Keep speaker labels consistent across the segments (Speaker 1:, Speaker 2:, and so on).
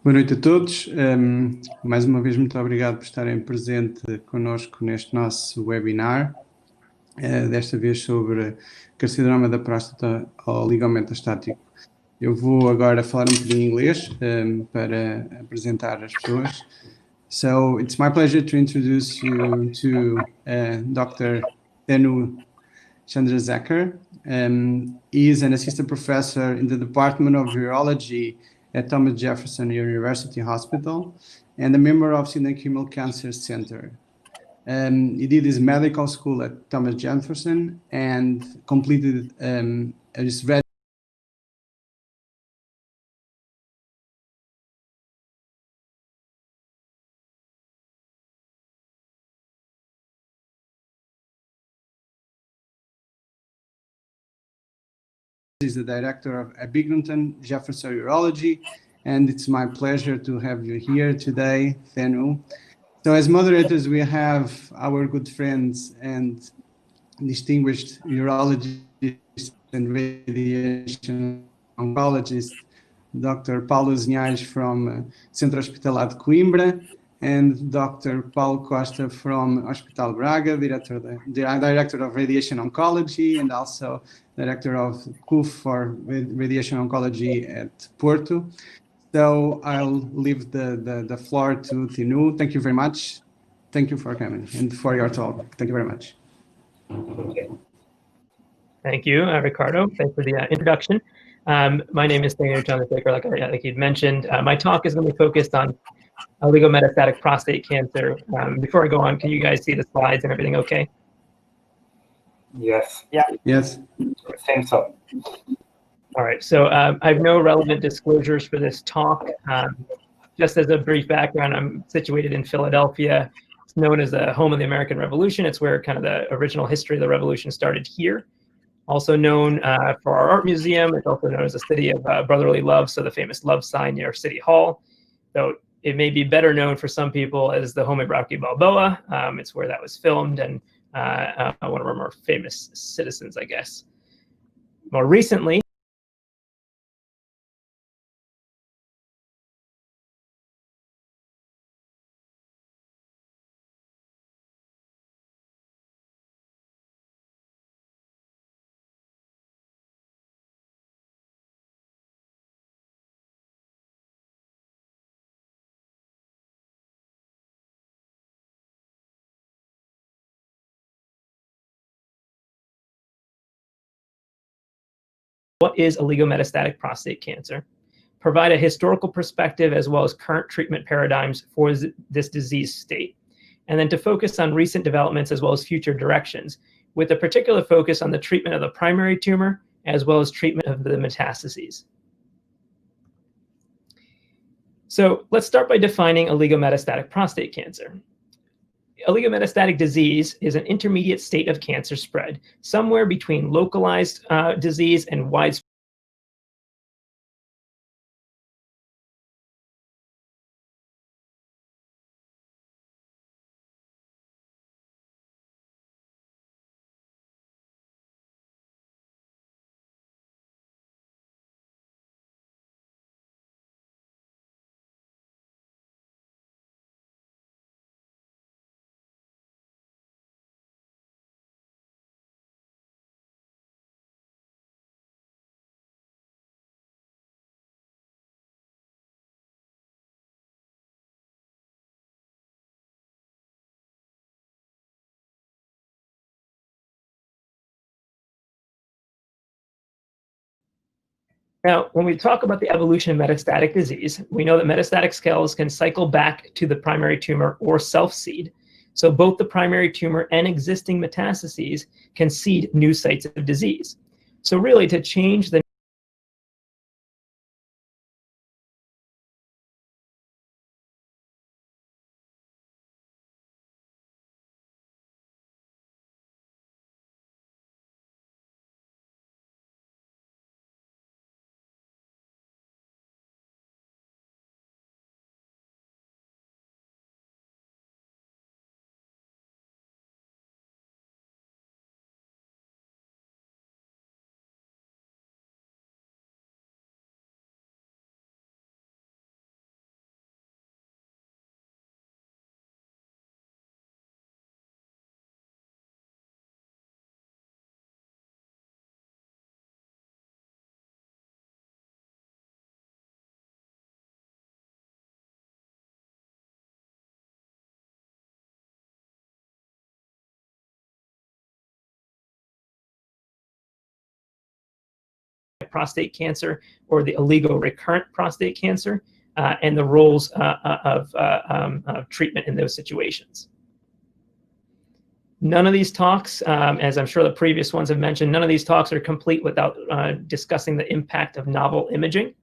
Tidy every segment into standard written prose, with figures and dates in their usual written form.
Speaker 1: Boa noite a todos. Mais uma vez, muito obrigado por estarem presente conosco neste nosso webinar, desta vez sobre carcinoma da próstata oligometastatic. Eu vou agora falar um pouquinho em inglês para apresentar as pessoas. So, it's my pleasure to introduce you to Dr. Tenu Chandrasekhar. He is an assistant professor in the Department of Urology at Thomas Jefferson University Hospital and a member of Sydney Kimmel Cancer Center. He did his medical school at Thomas Jefferson and completed his is the director of Abingdon Jefferson Urology, and it's my pleasure to have you here today, Thenu. So as moderators, we have our good friends and distinguished urologist and radiation oncologist, Dr. Paulo Zinhais from Centro Hospitalar de Coimbra, and Dr. Paulo Costa from Hospital Braga, Director of Radiation Oncology, and also Director of CUF for Radiation Oncology at Porto. So I'll leave the floor to Tinu. Thank you very much. Thank you for coming and for your talk. Thank you very much.
Speaker 2: Thank you, Ricardo. Thanks for the introduction. My name is Saber, like you'd mentioned. My talk is going to be focused on oligometastatic prostate cancer. Before I go on, can you guys see the slides and everything okay?
Speaker 3: Yes.
Speaker 1: Yeah. Yes.
Speaker 3: I think so.
Speaker 2: All right, so I have no relevant disclosures for this talk. Just as a brief background, I'm situated in Philadelphia. It's known as the home of the American Revolution. It's where kind of the original history of the revolution started here. Also known for our art museum. It's also known as the city of brotherly love, so the famous love sign near City Hall. Though it may be better known for some people as the home of Rocky Balboa. It's where that was filmed and one of our more famous citizens, I guess. More recently, what is oligometastatic prostate cancer? Provide a historical perspective as well as current treatment paradigms for this disease state. And then to focus on recent developments as well as future directions, with a particular focus on the treatment of the primary tumor as well as treatment of the metastases. So let's start by defining oligometastatic prostate cancer. Oligometastatic disease is an intermediate state of cancer spread, somewhere between localized disease and widespread. Now, when we talk about the evolution of metastatic disease, we know that metastatic cells can cycle back to the primary tumor or self-seed. So both the primary tumor and existing metastases can seed new sites of disease. So really, to change the prostate cancer or the oligorecurrent prostate cancer, and the roles of treatment in those situations. None of these talks, as I'm sure the previous ones have mentioned, none of these talks are complete without discussing the impact of novel imaging.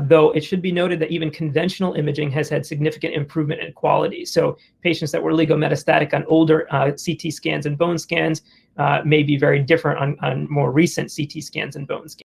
Speaker 2: Though it should be noted that even conventional imaging has had significant improvement in quality. So patients that were oligometastatic on older CT scans and bone scans may be very different on more recent CT scans and bone scans.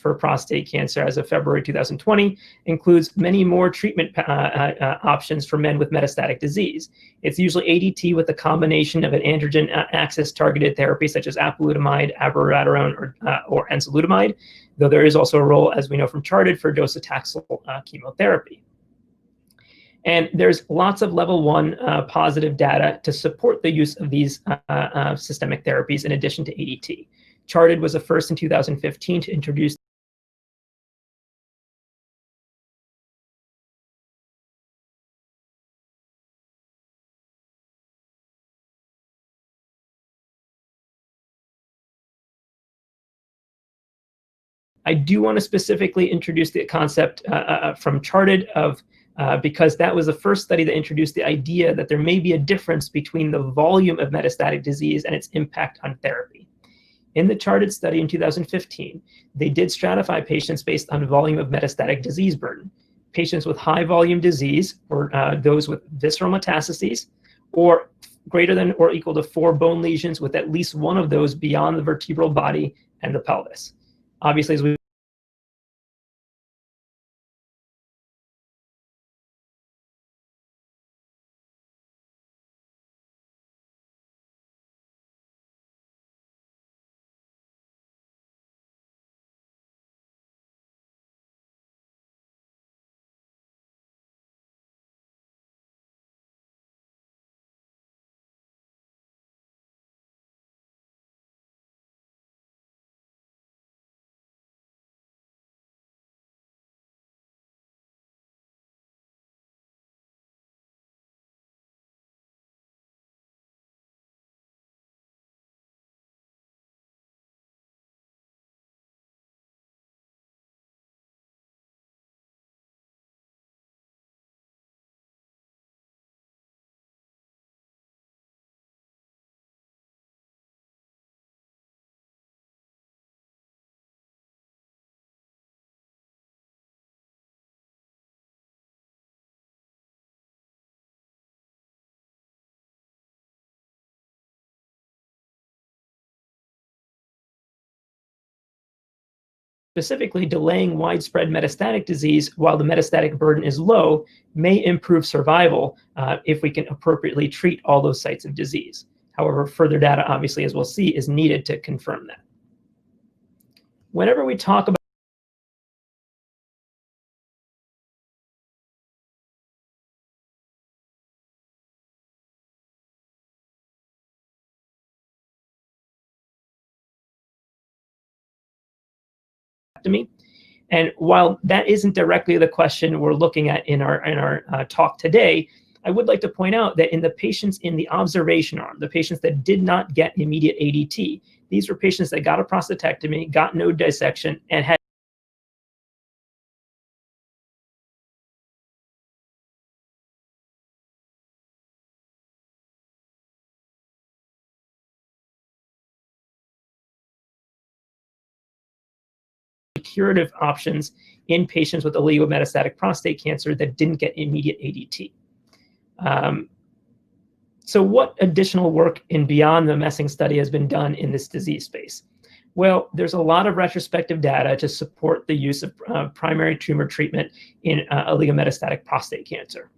Speaker 2: For prostate cancer as of February 2020 includes many more treatment options for men with metastatic disease. It's usually ADT with a combination of an androgen axis targeted therapy such as apalutamide, abiraterone, or enzalutamide, though there is also a role, as we know from Charted, for docetaxel chemotherapy. And there's lots of level 1 positive data to support the use of these systemic therapies in addition to ADT. Charted was the first in 2015 to introduce I do want to specifically introduce the concept from Charted of because that was the first study that introduced the idea that there may be a difference between the volume of metastatic disease and its impact on therapy. In the Charted study in 2015, they did stratify patients based on volume of metastatic disease burden. Patients with high volume disease, or those with visceral metastases, or greater than or equal to 4 bone lesions with at least one of those beyond the vertebral body and the pelvis. Obviously, as we specifically, delaying widespread metastatic disease while the metastatic burden is low may improve survival if we can appropriately treat all those sites of disease. However, further data, obviously, as we'll see, is needed to confirm that. Whenever we talk about And while that isn't directly the question we're looking at in our talk today, I would like to point out that in the patients in the observation arm, the patients that did not get immediate ADT, these were patients that got a prostatectomy, got node dissection, and had curative options in patients with oligometastatic prostate cancer that didn't get immediate ADT. So what additional work in beyond the Messing study has been done in this disease space? Well, there's a lot of retrospective data to support the use of primary tumor treatment in oligometastatic prostate cancer.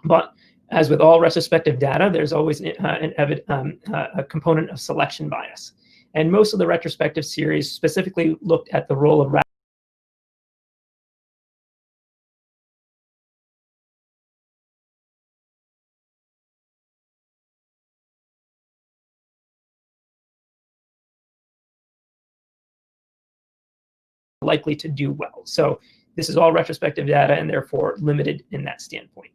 Speaker 2: But as with all retrospective data, there's always a component of selection bias. And most of the retrospective series specifically looked at the role of likely to do well. So this is all retrospective data and therefore limited in that standpoint.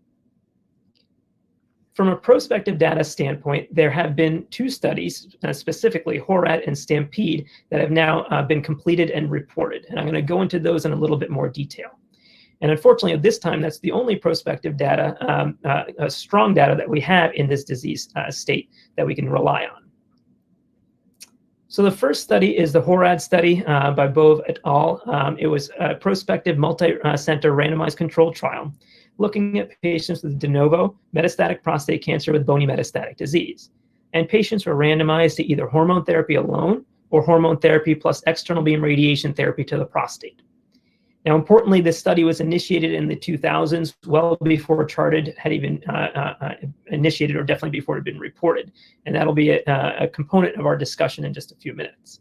Speaker 2: From a prospective data standpoint, there have been two studies, specifically HORAD and STAMPEDE, that have now been completed and reported. And I'm going to go into those in a little bit more detail. And unfortunately, at this time, that's the only prospective data, strong data that we have in this disease state that we can rely on. So the first study is the HORAD study by Bove et al. It was a prospective multi-center randomized controlled trial looking at patients with de novo metastatic prostate cancer with bony metastatic disease. And patients were randomized to either hormone therapy alone or hormone therapy plus external beam radiation therapy to the prostate. Now, importantly, this study was initiated in the 2000s, well before Charted had even initiated, or definitely before it had been reported. And that'll be a component of our discussion in just a few minutes.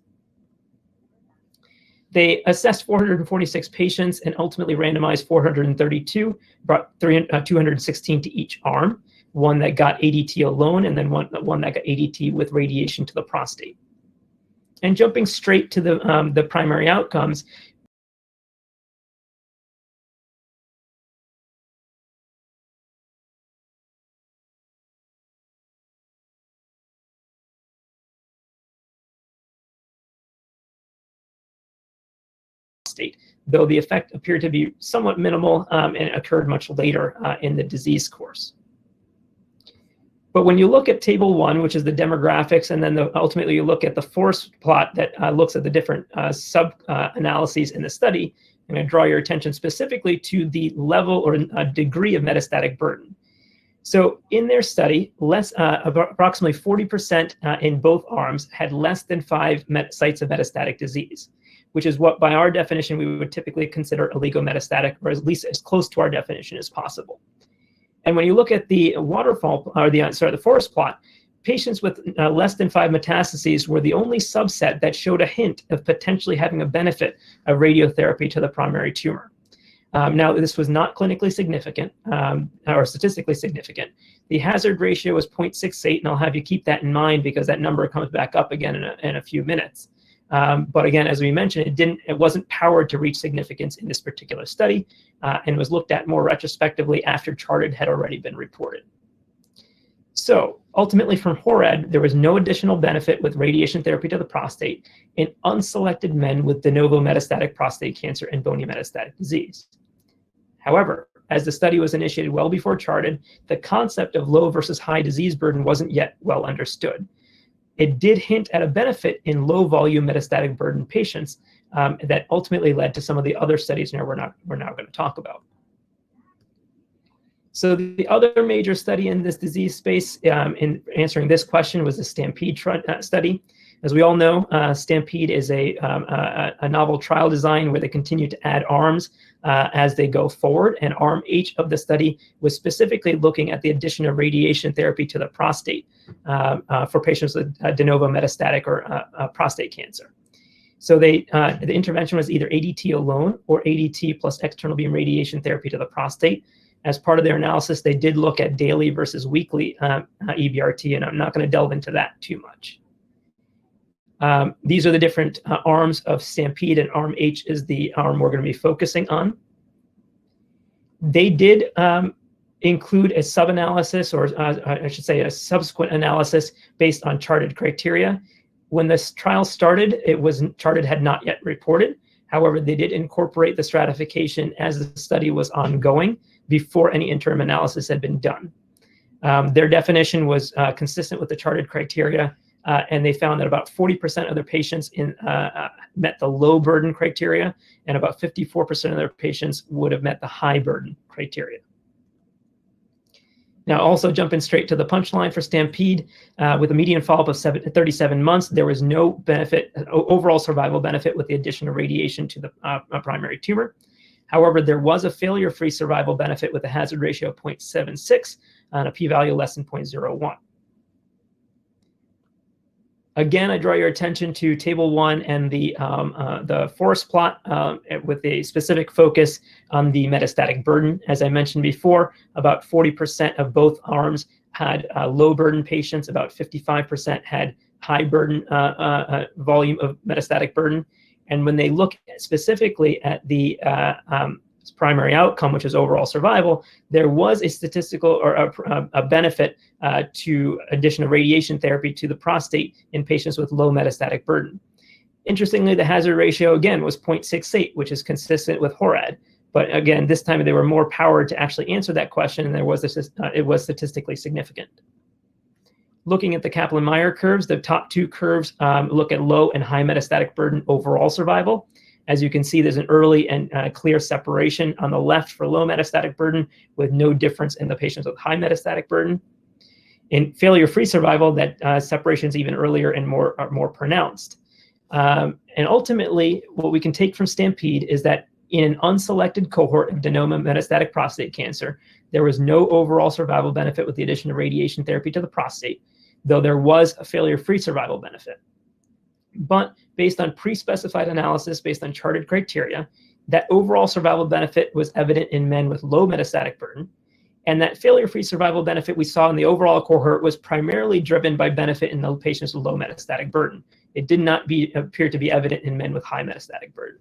Speaker 2: They assessed 446 patients and ultimately randomized 432, brought 216 to each arm, one that got ADT alone and then one that got ADT with radiation to the prostate. And jumping straight to the primary outcomes, though the effect appeared to be somewhat minimal and occurred much later in the disease course. But when you look at table 1, which is the demographics, and then ultimately you look at the forest plot that looks at the different sub-analyses in the study, I'm going to draw your attention specifically to the level or degree of metastatic burden. So in their study, approximately 40% in both arms had less than 5 sites of metastatic disease, which is what, by our definition, we would typically consider oligometastatic, or at least as close to our definition as possible. And when you look at the waterfall, or the forest plot, patients with less than 5 metastases were the only subset that showed a hint of potentially having a benefit of radiotherapy to the primary tumor. Now, this was not clinically significant or statistically significant. The hazard ratio was 0.68, and I'll have you keep that in mind because that number comes back up again in a few minutes. But again, as we mentioned, it wasn't powered to reach significance in this particular study and was looked at more retrospectively after Charted had already been reported. So ultimately from HORAD, there was no additional benefit with radiation therapy to the prostate in unselected men with de novo metastatic prostate cancer and bony metastatic disease. However, as the study was initiated well before Charted, the concept of low versus high disease burden wasn't yet well understood. It did hint at a benefit in low volume metastatic burden patients that ultimately led to some of the other studies we're now going to talk about. So the other major study in this disease space in answering this question was the STAMPEDE study. As we all know, STAMPEDE is a novel trial design where they continue to add arms as they go forward. And arm H of the study was specifically looking at the addition of radiation therapy to the prostate for patients with de novo metastatic or prostate cancer. So the intervention was either ADT alone or ADT plus external beam radiation therapy to the prostate. As part of their analysis, they did look at daily versus weekly EBRT, and I'm not going to delve into that too much. These are the different arms of Stampede, and Arm H is the arm we're going to be focusing on. They did include a sub-analysis, or I should say a subsequent analysis based on charted criteria. When this trial started, charted had not yet reported. However, they did incorporate the stratification as the study was ongoing before any interim analysis had been done. Their definition was consistent with the charted criteria, and they found that about 40% of their patients met the low burden criteria, and about 54% of their patients would have met the high burden criteria. Now, also jumping straight to the punchline for Stampede, with a median follow-up of 37 months, there was no benefit, overall survival benefit with the addition of radiation to the primary tumor. However, there was a failure-free survival benefit with a hazard ratio of 0.76 and a p-value less than 0.01. Again, I draw your attention to Table 1 and the forest plot with a specific focus on the metastatic burden. As I mentioned before, about 40% of both arms had low burden patients, about 55% had high burden volume of metastatic burden. And when they look specifically at the primary outcome, which is overall survival, there was a statistical or a benefit to addition of radiation therapy to the prostate in patients with low metastatic burden. Interestingly, the hazard ratio again was 0.68, which is consistent with HORAD. But again, this time they were more powered to actually answer that question, and it was statistically significant. Looking at the Kaplan-Meier curves, the top two curves look at low and high metastatic burden overall survival. As you can see, there's an early and clear separation on the left for low metastatic burden, with no difference in the patients with high metastatic burden. In failure-free survival, that separation is even earlier and more pronounced. And ultimately, what we can take from Stampede is that in an unselected cohort of de novo metastatic prostate cancer, there was no overall survival benefit with the addition of radiation therapy to the prostate, though there was a failure-free survival benefit. But based on pre-specified analysis, based on charted criteria, that overall survival benefit was evident in men with low metastatic burden, and that failure-free survival benefit we saw in the overall cohort was primarily driven by benefit in the patients with low metastatic burden. It did not appear to be evident in men with high metastatic burden.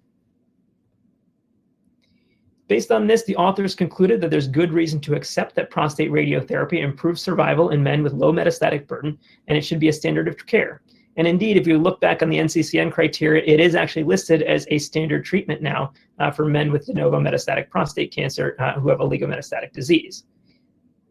Speaker 2: Based on this, the authors concluded that there's good reason to accept that prostate radiotherapy improves survival in men with low metastatic burden, and it should be a standard of care. And indeed, if you look back on the NCCN criteria, it is actually listed as a standard treatment now for men with de novo metastatic prostate cancer who have oligometastatic disease.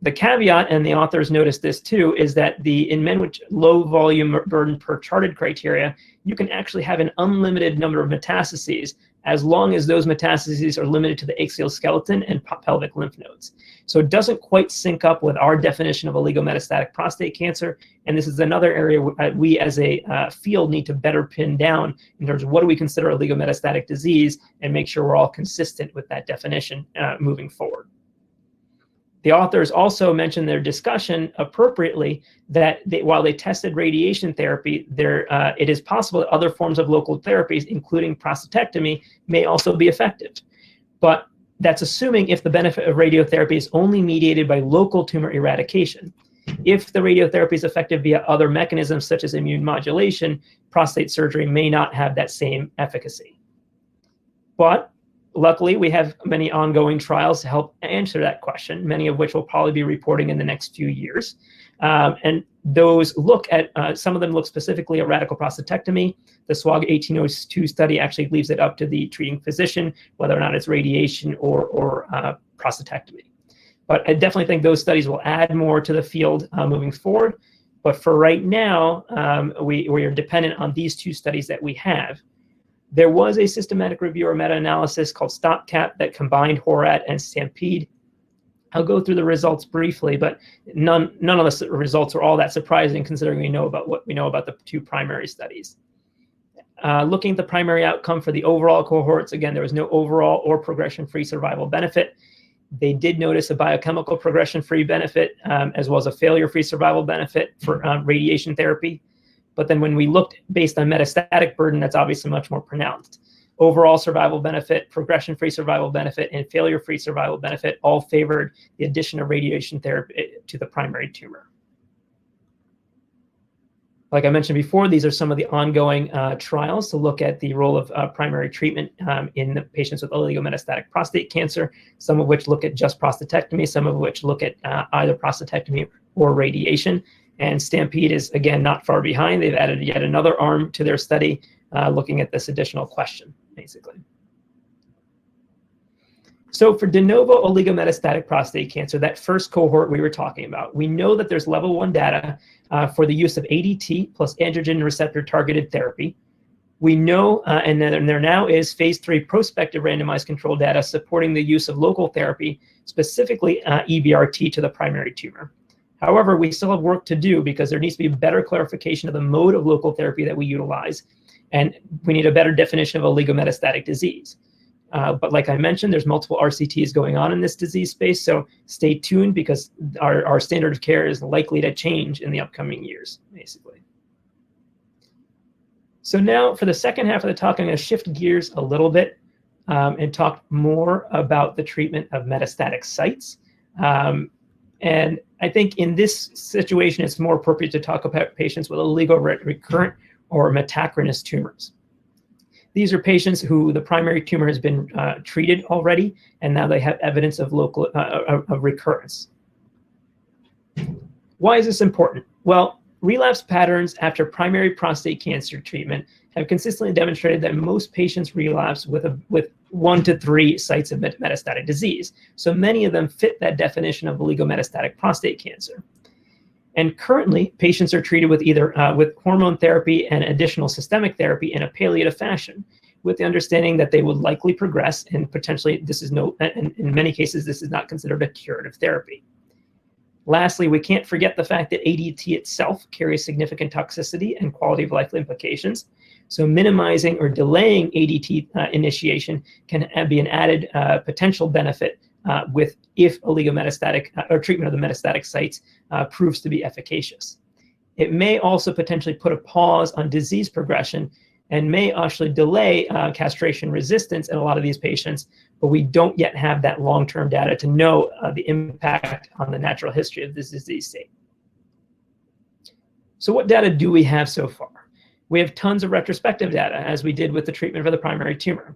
Speaker 2: The caveat, and the authors noticed this too, is that in men with low volume burden per charted criteria, you can actually have an unlimited number of metastases as long as those metastases are limited to the axial skeleton and pelvic lymph nodes. So it doesn't quite sync up with our definition of oligometastatic prostate cancer, and this is another area we as a field need to better pin down in terms of what do we consider oligometastatic disease, and make sure we're all consistent with that definition moving forward. The authors also mentioned their discussion appropriately that while they tested radiation therapy, it is possible that other forms of local therapies, including prostatectomy, may also be effective. But that's assuming if the benefit of radiotherapy is only mediated by local tumor eradication. If the radiotherapy is effective via other mechanisms such as immune modulation, prostate surgery may not have that same efficacy. But luckily, we have many ongoing trials to help answer that question, many of which we'll probably be reporting in the next few years. And those look at, some of them look specifically at radical prostatectomy. The SWOG 1802 study actually leaves it up to the treating physician, whether or not it's radiation or prostatectomy. But I definitely think those studies will add more to the field moving forward. But for right now, we are dependent on these two studies that we have. There was a systematic review or meta-analysis called STOPCAP that combined HORAD and Stampede. I'll go through the results briefly, but none of the results are all that surprising considering we know about what we know about the two primary studies. Looking at the primary outcome for the overall cohorts, again, there was no overall or progression-free survival benefit. They did notice a biochemical progression-free benefit as well as a failure-free survival benefit for radiation therapy. But then when we looked based on metastatic burden, that's obviously much more pronounced. Overall survival benefit, progression-free survival benefit, and failure-free survival benefit all favored the addition of radiation therapy to the primary tumor. Like I mentioned before, these are some of the ongoing trials to look at the role of primary treatment in the patients with oligometastatic prostate cancer, some of which look at just prostatectomy, some of which look at either prostatectomy or radiation. And Stampede is, again, not far behind. They've added yet another arm to their study looking at this additional question, basically. So for de novo oligometastatic prostate cancer, that first cohort we were talking about, we know that there's level 1 data for the use of ADT plus androgen receptor targeted therapy. We know, and there now is phase 3 prospective randomized control data supporting the use of local therapy, specifically EBRT to the primary tumor. However, we still have work to do because there needs to be better clarification of the mode of local therapy that we utilize, and we need a better definition of oligometastatic disease. But like I mentioned, there's multiple RCTs going on in this disease space, so stay tuned because our standard of care is likely to change in the upcoming years, basically. So now for the second half of the talk, I'm going to shift gears a little bit and talk more about the treatment of metastatic sites. And I think in this situation, it's more appropriate to talk about patients with oligorrecurrent or metachronous tumors. These are patients who the primary tumor has been treated already, and now they have evidence of local of recurrence. Why is this important? Well, relapse patterns after primary prostate cancer treatment have consistently demonstrated that most patients relapse with 1 to 3 sites of metastatic disease. So many of them fit that definition of oligometastatic prostate cancer. And currently, patients are treated with either with hormone therapy and additional systemic therapy in a palliative fashion, with the understanding that they would likely progress, and potentially this is in many cases, this is not considered a curative therapy. Lastly, we can't forget the fact that ADT itself carries significant toxicity and quality of life implications. So minimizing or delaying ADT initiation can be an added potential benefit if oligometastatic or treatment of the metastatic sites proves to be efficacious. It may also potentially put a pause on disease progression and may actually delay castration resistance in a lot of these patients, but we don't yet have that long-term data to know the impact on the natural history of this disease state. So what data do we have so far? We have tons of retrospective data, as we did with the treatment for the primary tumor.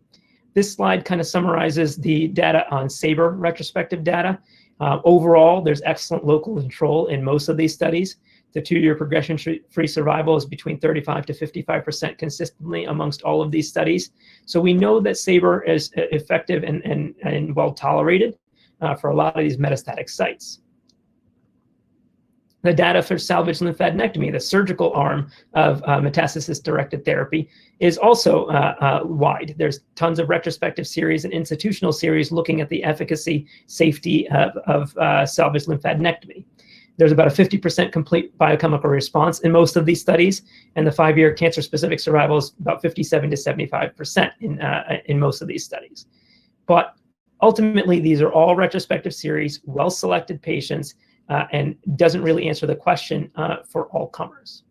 Speaker 2: This slide kind of summarizes the data on Saber retrospective data. Overall, there's excellent local control in most of these studies. The 2-year progression-free survival is between 35 to 55% consistently amongst all of these studies. So we know that Saber is effective and well tolerated for a lot of these metastatic sites. The data for salvage lymphadenectomy, the surgical arm of metastasis-directed therapy, is also wide. There's tons of retrospective series and institutional series looking at the efficacy, safety of salvage lymphadenectomy. There's about a 50% complete biochemical response in most of these studies, and the 5-year cancer-specific survival is about 57 to 75% in most of these studies. But ultimately, these are all retrospective series, well-selected patients, and doesn't really answer the question for all comers.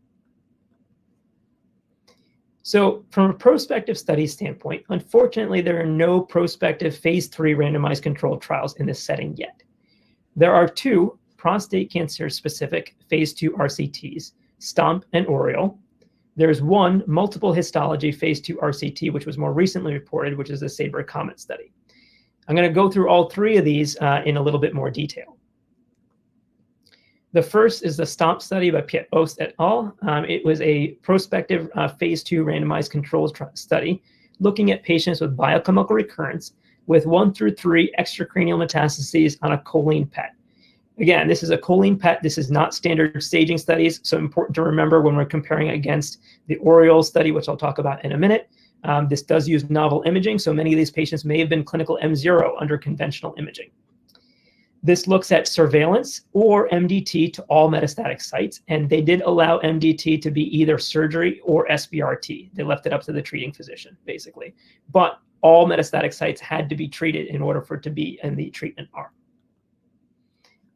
Speaker 2: So from a prospective study standpoint, unfortunately, there are no prospective phase 3 randomized controlled trials in this setting yet. There are 2 prostate cancer-specific phase 2 RCTs, STOMP and ORIOL. There's 1 multiple histology phase 2 RCT, which was more recently reported, which is the Saber Comet study. I'm going to go through all 3 of these in a little bit more detail. The first is the STOMP study by Piet Oost et al. It was a prospective phase 2 randomized controlled study looking at patients with biochemical recurrence with 1 through 3 extracranial metastases on a choline PET. Again, this is a choline PET. This is not standard staging studies, so important to remember when we're comparing against the ORIOL study, which I'll talk about in a minute. This does use novel imaging, so many of these patients may have been clinical M0 under conventional imaging. This looks at surveillance or MDT to all metastatic sites, and they did allow MDT to be either surgery or SBRT. They left it up to the treating physician, basically. But all metastatic sites had to be treated in order for it to be in the treatment arm.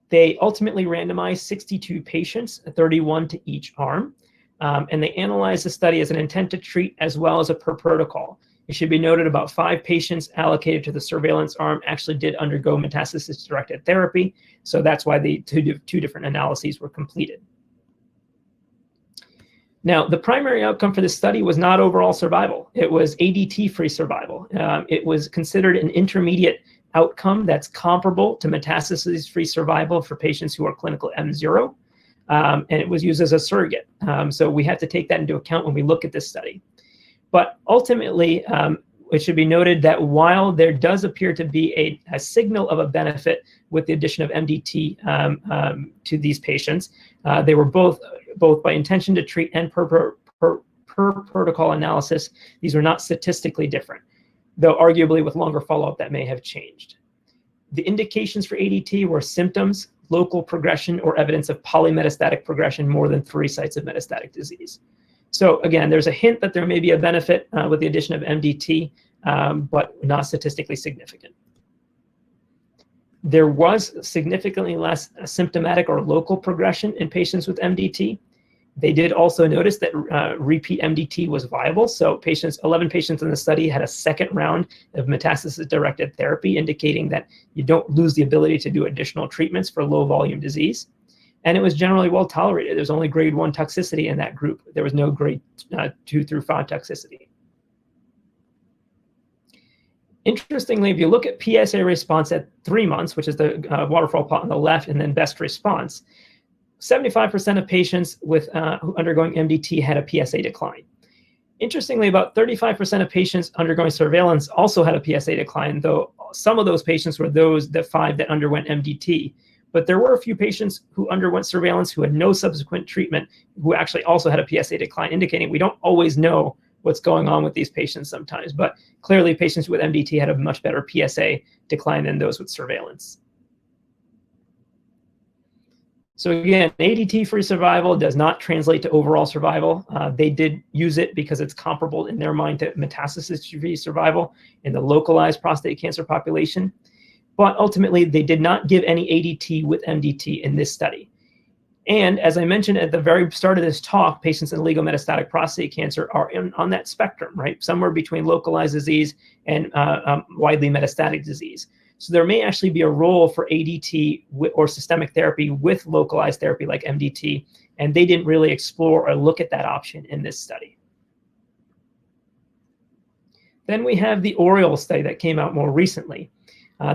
Speaker 2: They ultimately randomized 62 patients, 31 to each arm, and they analyzed the study as an intent to treat as well as a per protocol. It should be noted about 5 patients allocated to the surveillance arm actually did undergo metastasis-directed therapy, so that's why the two different analyses were completed. Now, the primary outcome for this study was not overall survival. It was ADT-free survival. It was considered an intermediate outcome that's comparable to metastasis-free survival for patients who are clinical M0, and it was used as a surrogate. So we have to take that into account when we look at this study. But ultimately, it should be noted that while there does appear to be a signal of a benefit with the addition of MDT to these patients, they were both by intention to treat and per protocol analysis, these were not statistically different, though arguably with longer follow-up that may have changed. The indications for ADT were symptoms, local progression, or evidence of polymetastatic progression more than 3 sites of metastatic disease. So again, there's a hint that there may be a benefit with the addition of MDT, but not statistically significant. There was significantly less symptomatic or local progression in patients with MDT. They did also notice that repeat MDT was viable. So 11 patients in the study had a second round of metastasis-directed therapy, indicating that you don't lose the ability to do additional treatments for low-volume disease. And it was generally well tolerated. There's only grade 1 toxicity in that group. There was no grade 2 through 5 toxicity. Interestingly, if you look at PSA response at 3 months, which is the waterfall plot on the left, and then best response, 75% of patients with undergoing MDT had a PSA decline. Interestingly, about 35% of patients undergoing surveillance also had a PSA decline, though some of those patients were the 5 that underwent MDT. But there were a few patients who underwent surveillance who had no subsequent treatment who actually also had a PSA decline, indicating we don't always know what's going on with these patients sometimes. But clearly, patients with MDT had a much better PSA decline than those with surveillance. So again, ADT-free survival does not translate to overall survival. They did use it because it's comparable in their mind to metastasis-free survival in the localized prostate cancer population. But ultimately, they did not give any ADT with MDT in this study. And as I mentioned at the very start of this talk, patients in oligometastatic prostate cancer are on that spectrum, right? Somewhere between localized disease and widely metastatic disease. So there may actually be a role for ADT or systemic therapy with localized therapy like MDT, and they didn't really explore or look at that option in this study. Then we have the Oriole study that came out more recently.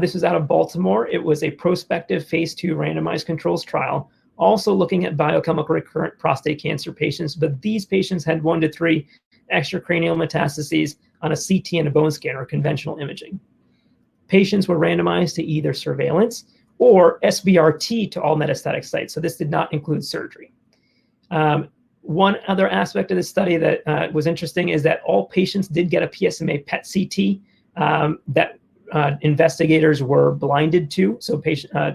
Speaker 2: This was out of Baltimore. It was a prospective phase 2 randomized controls trial, also looking at biochemical recurrent prostate cancer patients, but these patients had 1 to 3 extracranial metastases on a CT and a bone scan or conventional imaging. Patients were randomized to either surveillance or SBRT to all metastatic sites, so this did not include surgery. One other aspect of the study that was interesting is that all patients did get a PSMA PET CT that investigators were blinded to. So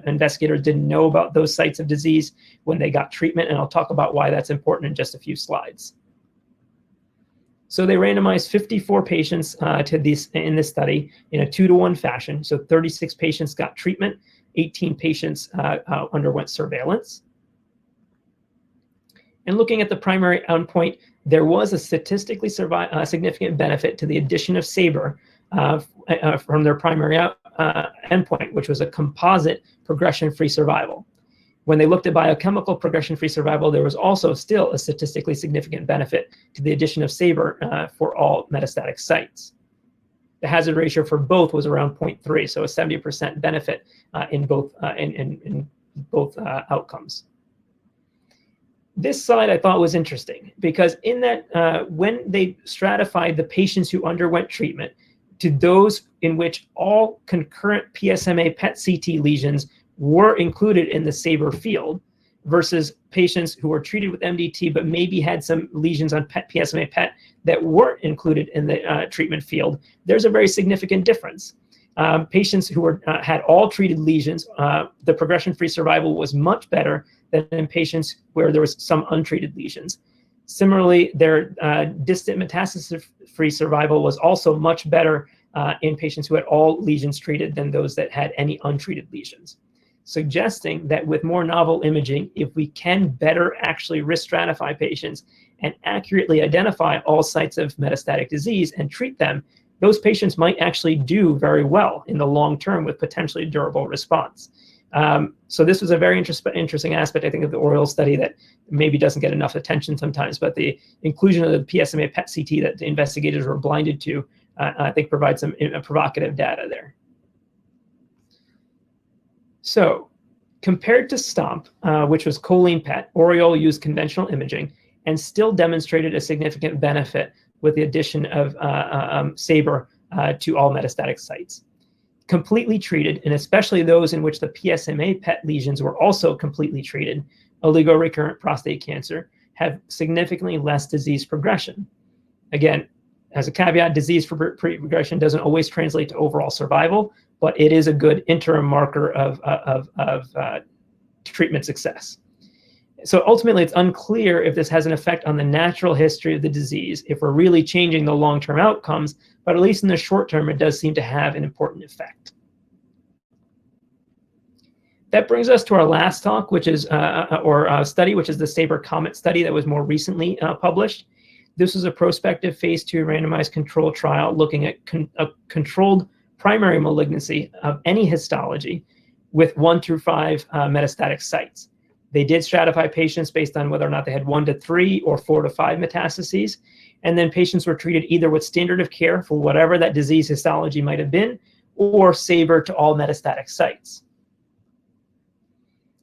Speaker 2: investigators didn't know about those sites of disease when they got treatment, and I'll talk about why that's important in just a few slides. So they randomized 54 patients in this study in a 2-to-1 fashion. So 36 patients got treatment, 18 patients underwent surveillance. And looking at the primary endpoint, there was a statistically significant benefit to the addition of Saber from their primary endpoint, which was a composite progression-free survival. When they looked at biochemical progression-free survival, there was also still a statistically significant benefit to the addition of Saber for all metastatic sites. The hazard ratio for both was around 0.3, so a 70% benefit in both outcomes. This slide I thought was interesting because in that when they stratified the patients who underwent treatment to those in which all concurrent PSMA PET CT lesions were included in the Saber field versus patients who were treated with MDT but maybe had some lesions on PSMA PET that weren't included in the treatment field, there's a very significant difference. Patients who had all treated lesions, the progression-free survival was much better than in patients where there was some untreated lesions. Similarly, their distant metastasis-free survival was also much better in patients who had all lesions treated than those that had any untreated lesions, suggesting that with more novel imaging, if we can better actually risk stratify patients and accurately identify all sites of metastatic disease and treat them, those patients might actually do very well in the long term with potentially durable response. So this was a very interesting aspect, I think, of the Oriole study that maybe doesn't get enough attention sometimes, but the inclusion of the PSMA PET CT that the investigators were blinded to, I think provides some provocative data there. So compared to STOMP, which was choline PET, Oriole used conventional imaging and still demonstrated a significant benefit with the addition of Saber to all metastatic sites. Completely treated, and especially those in which the PSMA PET lesions were also completely treated, oligorecurrent prostate cancer, have significantly less disease progression. Again, as a caveat, disease progression doesn't always translate to overall survival, but it is a good interim marker of treatment success. So ultimately, it's unclear if this has an effect on the natural history of the disease, if we're really changing the long-term outcomes, but at least in the short term, it does seem to have an important effect. That brings us to our last talk, which is, study, which is the Saber Comet study that was more recently published. This was a prospective phase 2 randomized control trial looking at a controlled primary malignancy of any histology with 1 through 5 metastatic sites. They did stratify patients based on whether or not they had 1 to 3 or 4 to 5 metastases. And then patients were treated either with standard of care for whatever that disease histology might have been, or Saber to all metastatic sites.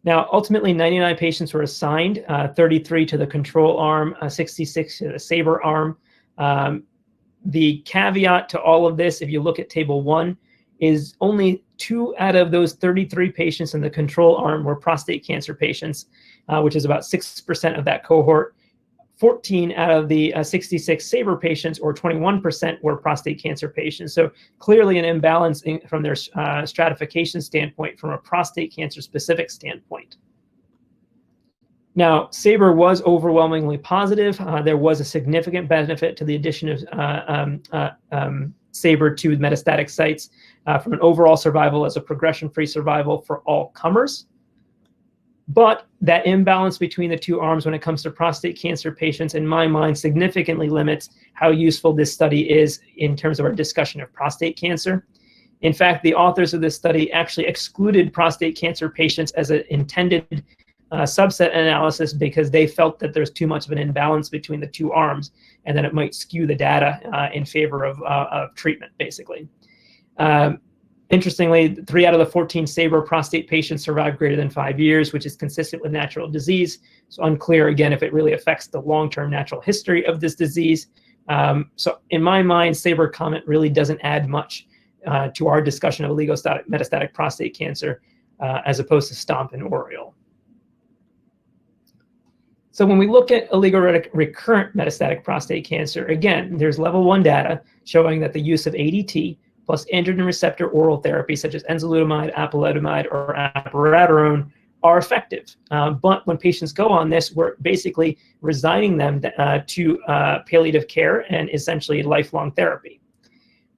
Speaker 2: Now, ultimately, 99 patients were assigned, 33 to the control arm, 66 to the Saber arm. The caveat to all of this, if you look at table 1, is only 2 out of those 33 patients in the control arm were prostate cancer patients, which is about 6% of that cohort. 14 out of the 66 Saber patients, or 21%, were prostate cancer patients. So clearly an imbalance from their stratification standpoint, from a prostate cancer specific standpoint. Now, Saber was overwhelmingly positive. There was a significant benefit to the addition of Saber to metastatic sites from an overall survival as a progression-free survival for all comers. But that imbalance between the 2 arms when it comes to prostate cancer patients, in my mind, significantly limits how useful this study is in terms of our discussion of prostate cancer. In fact, the authors of this study actually excluded prostate cancer patients as an intended subset analysis because they felt that there's too much of an imbalance between the 2 arms, and that it might skew the data in favor of treatment, basically. Interestingly, 3 out of the 14 Saber prostate patients survived greater than 5 years, which is consistent with natural disease. So unclear, again, if it really affects the long-term natural history of this disease. So in my mind, Saber Comet really doesn't add much to our discussion of metastatic prostate cancer as opposed to STOMP and Oriole. So when we look at recurrent metastatic prostate cancer, again, there's level 1 data showing that the use of ADT plus androgen receptor oral therapy such as enzalutamide, apalutamide, or abiraterone are effective. But when patients go on this, we're basically resigning them to palliative care and essentially lifelong therapy.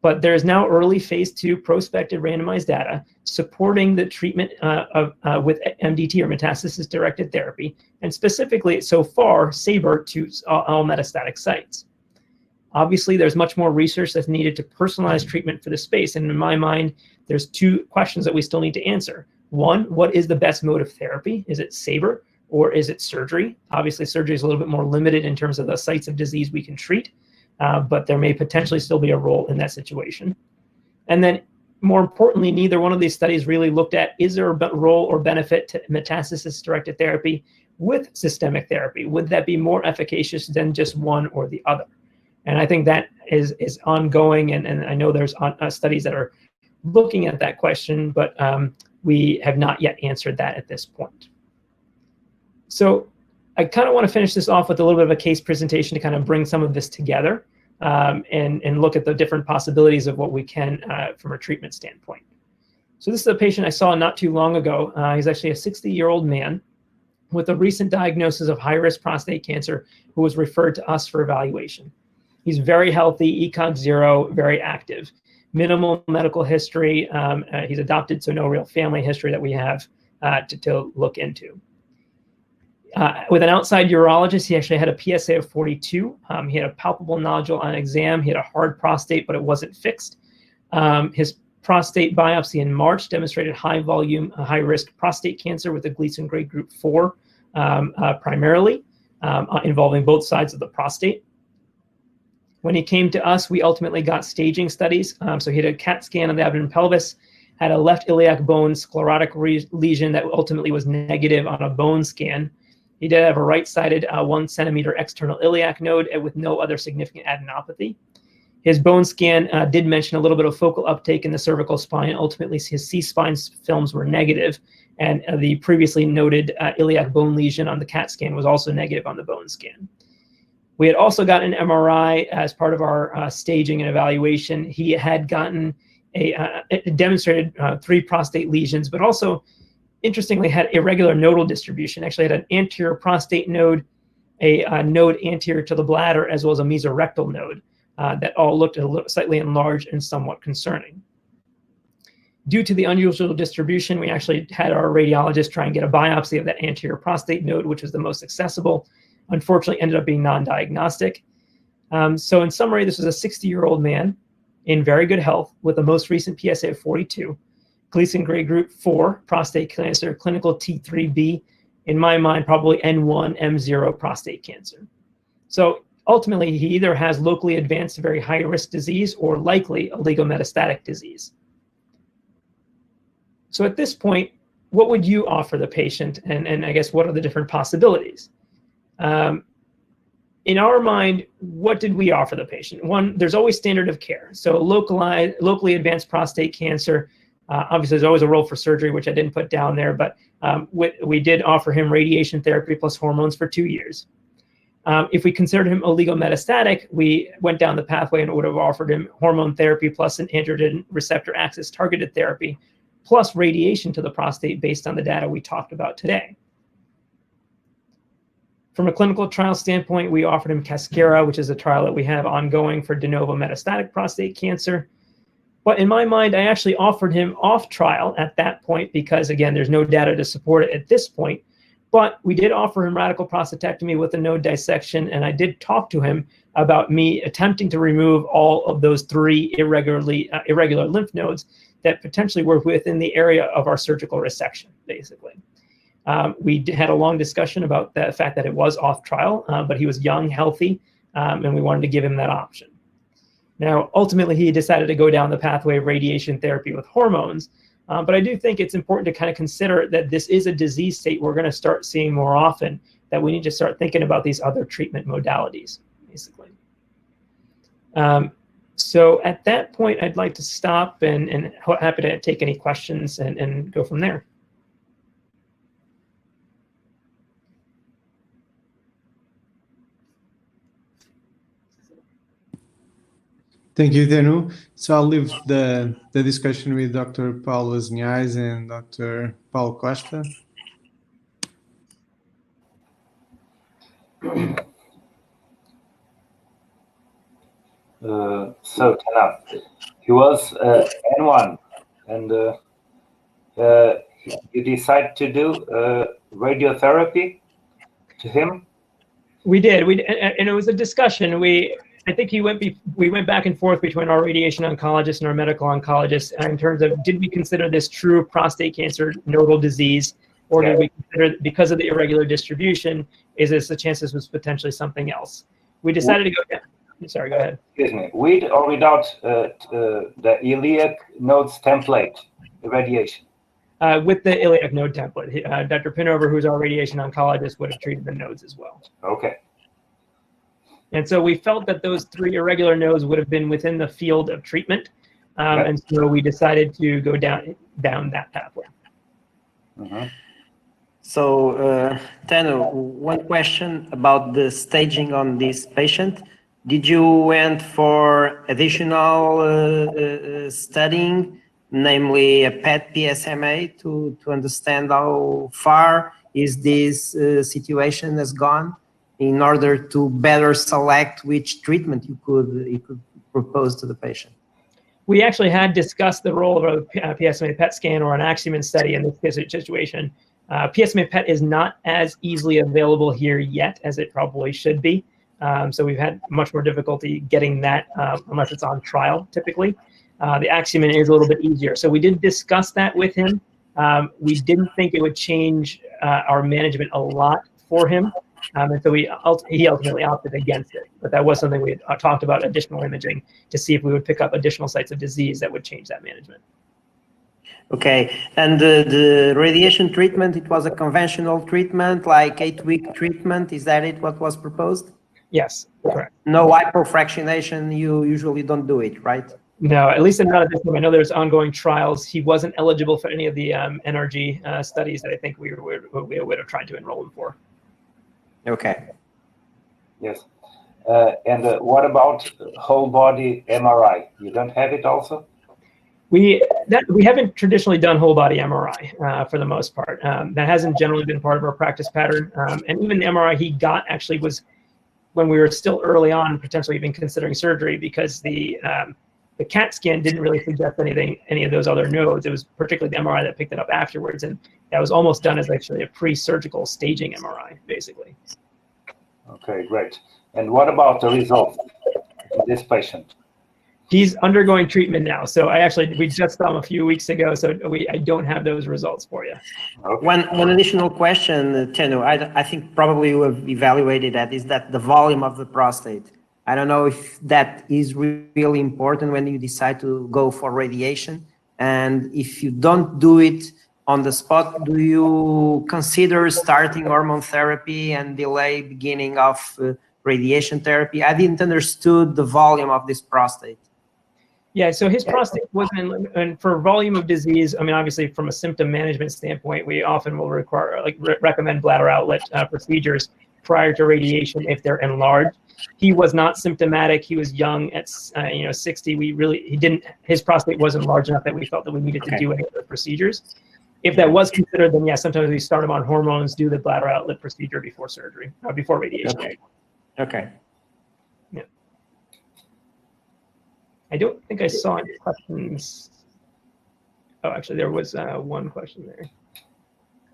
Speaker 2: But there is now early phase 2 prospective randomized data supporting the treatment with MDT, or metastasis-directed therapy, and specifically, so far, Saber to all metastatic sites. Obviously, there's much more research that's needed to personalize treatment for this space. And in my mind, there's 2 questions that we still need to answer. 1, what is the best mode of therapy? Is it Saber or is it surgery? Obviously, surgery is a little bit more limited in terms of the sites of disease we can treat, but there may potentially still be a role in that situation. And then, more importantly, neither one of these studies really looked at, is there a role or benefit to metastasis-directed therapy with systemic therapy? Would that be more efficacious than just one or the other? And I think that is ongoing, and I know there's studies that are looking at that question, but we have not yet answered that at this point. So I kind of want to finish this off with a little bit of a case presentation to kind of bring some of this together and look at the different possibilities of what we can from a treatment standpoint. So this is a patient I saw not too long ago. He's actually a 60-year-old man with a recent diagnosis of high-risk prostate cancer who was referred to us for evaluation. He's very healthy, ECOG 0, very active. Minimal medical history. He's adopted, so no real family history that we have to look into. With an outside urologist, he actually had a PSA of 42. He had a palpable nodule on exam. He had a hard prostate, but it wasn't fixed. His prostate biopsy in March demonstrated high volume, high risk prostate cancer with a Gleason grade group 4 primarily, involving both sides of the prostate. When he came to us, we ultimately got staging studies. So he had a CAT scan of the abdomen and pelvis, had a left iliac bone sclerotic lesion that ultimately was negative on a bone scan. He did have a right-sided 1 centimeter external iliac node with no other significant adenopathy. His bone scan did mention a little bit of focal uptake in the cervical spine. Ultimately, his C-spine films were negative, and the previously noted iliac bone lesion on the CAT scan was also negative on the bone scan. We had also gotten an MRI as part of our staging and evaluation. He had gotten it demonstrated 3 prostate lesions, but also, interestingly, had irregular nodal distribution. Actually had an anterior prostate node, a node anterior to the bladder, as well as a mesorectal node that all looked a little slightly enlarged and somewhat concerning. Due to the unusual distribution, we actually had our radiologist try and get a biopsy of that anterior prostate node, which was the most accessible. Unfortunately, ended up being non-diagnostic. So in summary, this was a 60-year-old man in very good health with the most recent PSA of 42, Gleason grade group 4 prostate cancer, clinical T3B, in my mind, probably N1, M0 prostate cancer. So ultimately, he either has locally advanced very high-risk disease or likely oligometastatic disease. So at this point, what would you offer the patient? And I guess what are the different possibilities? In our mind, what did we offer the patient? One, there's always standard of care. So locally advanced prostate cancer, obviously there's always a role for surgery, which I didn't put down there, but we did offer him radiation therapy plus hormones for 2 years. If we considered him oligometastatic, we went down the pathway and would have offered him hormone therapy plus an androgen receptor axis targeted therapy, plus radiation to the prostate based on the data we talked about today. From a clinical trial standpoint, we offered him Cascara, which is a trial that we have ongoing for de novo metastatic prostate cancer. But in my mind, I actually offered him off trial at that point because, again, there's no data to support it at this point. But we did offer him radical prostatectomy with a node dissection, and I did talk to him about me attempting to remove all of those 3 irregular lymph nodes that potentially were within the area of our surgical resection, basically. We had a long discussion about the fact that it was off trial, but he was young, healthy, and we wanted to give him that option. Now, ultimately, he decided to go down the pathway of radiation therapy with hormones. But I do think it's important to kind of consider that this is a disease state we're going to start seeing more often, that we need to start thinking about these other treatment modalities, basically. So at that point, I'd like to stop and happy to take any questions and go from there.
Speaker 1: Thank you, Tenu. So I'll leave the discussion with Dr. Paulo Azinhais and Dr. Paulo Costa.
Speaker 3: So Tenu, he was N1, and you decided to do radiotherapy to him?
Speaker 2: We did. And it was a discussion. I think we went back and forth between our radiation oncologist and our medical oncologist in terms of, did we consider this true prostate cancer nodal disease, or did we consider, because of the irregular distribution, is this a chance this was potentially something else? We decided to go down. Sorry, go ahead.
Speaker 3: Excuse me. With or without the iliac nodes template irradiation?
Speaker 2: With the iliac node template. Dr. Pinover, who's our radiation oncologist, would have treated the nodes as well. Okay. And so we felt that those 3 irregular nodes would have been within the field of treatment. And so we decided to go down that pathway.
Speaker 4: So, Tenu, one question about the staging on this patient. Did you went for additional studying, namely a PET PSMA, to understand how far is this situation has gone, in order to better select which treatment you could propose to the patient?
Speaker 2: We actually had discussed the role of a PSMA PET scan or an Axiom study in this situation. PSMA PET is not as easily available here yet as it probably should be. So we've had much more difficulty getting that unless it's on trial typically. the Axumin is a little bit easier. So we did discuss that with him. We didn't think it would change our management a lot for him. And so he ultimately opted against it. But that was something we had talked about, additional imaging, to see if we would pick up additional sites of disease that would change that management.
Speaker 4: Okay, and the radiation treatment, it was a conventional treatment, like 8-week treatment. Is that it, what was proposed?
Speaker 2: Yes, correct.
Speaker 4: No hypofractionation, you usually don't do it, right?
Speaker 2: No, at least not at this time. I know there's ongoing trials. He wasn't eligible for any of the NRG studies that I think we would have tried to enroll him for.
Speaker 4: Okay.
Speaker 3: Yes. And what about whole body MRI? You don't have it also?
Speaker 2: We haven't traditionally done whole body MRI for the most part. That hasn't generally been part of our practice pattern. And even the MRI he got actually was when we were still early on, potentially even considering surgery, because the CAT scan didn't really suggest any of those other nodes. It was particularly the MRI that picked it up afterwards, and that was almost done as actually a pre-surgical staging MRI, basically.
Speaker 3: Okay, great. And what about the results of this patient?
Speaker 2: He's undergoing treatment now. So we just saw him a few weeks ago, so I don't have those results for you.
Speaker 3: Okay.
Speaker 4: One additional question, Tenu, I think probably you have evaluated that, is that the volume of the prostate. I don't know if that is really important when you decide to go for radiation. And if you don't do it on the spot, do you consider starting hormone therapy and delay beginning of radiation therapy? I didn't understood the volume of this prostate.
Speaker 2: Yeah, so his prostate wasn't, and for volume of disease, I mean, obviously from a symptom management standpoint, we often will recommend bladder outlet procedures prior to radiation if they're enlarged. He was not symptomatic. He was young at 60. His prostate wasn't large enough that we felt that we needed to do any of the procedures. If that was considered, then yeah, sometimes we start him on hormones, do the bladder outlet procedure before surgery, before radiation.
Speaker 4: Okay.
Speaker 2: Yeah. I don't think I saw any questions. Oh, actually, there was one question there.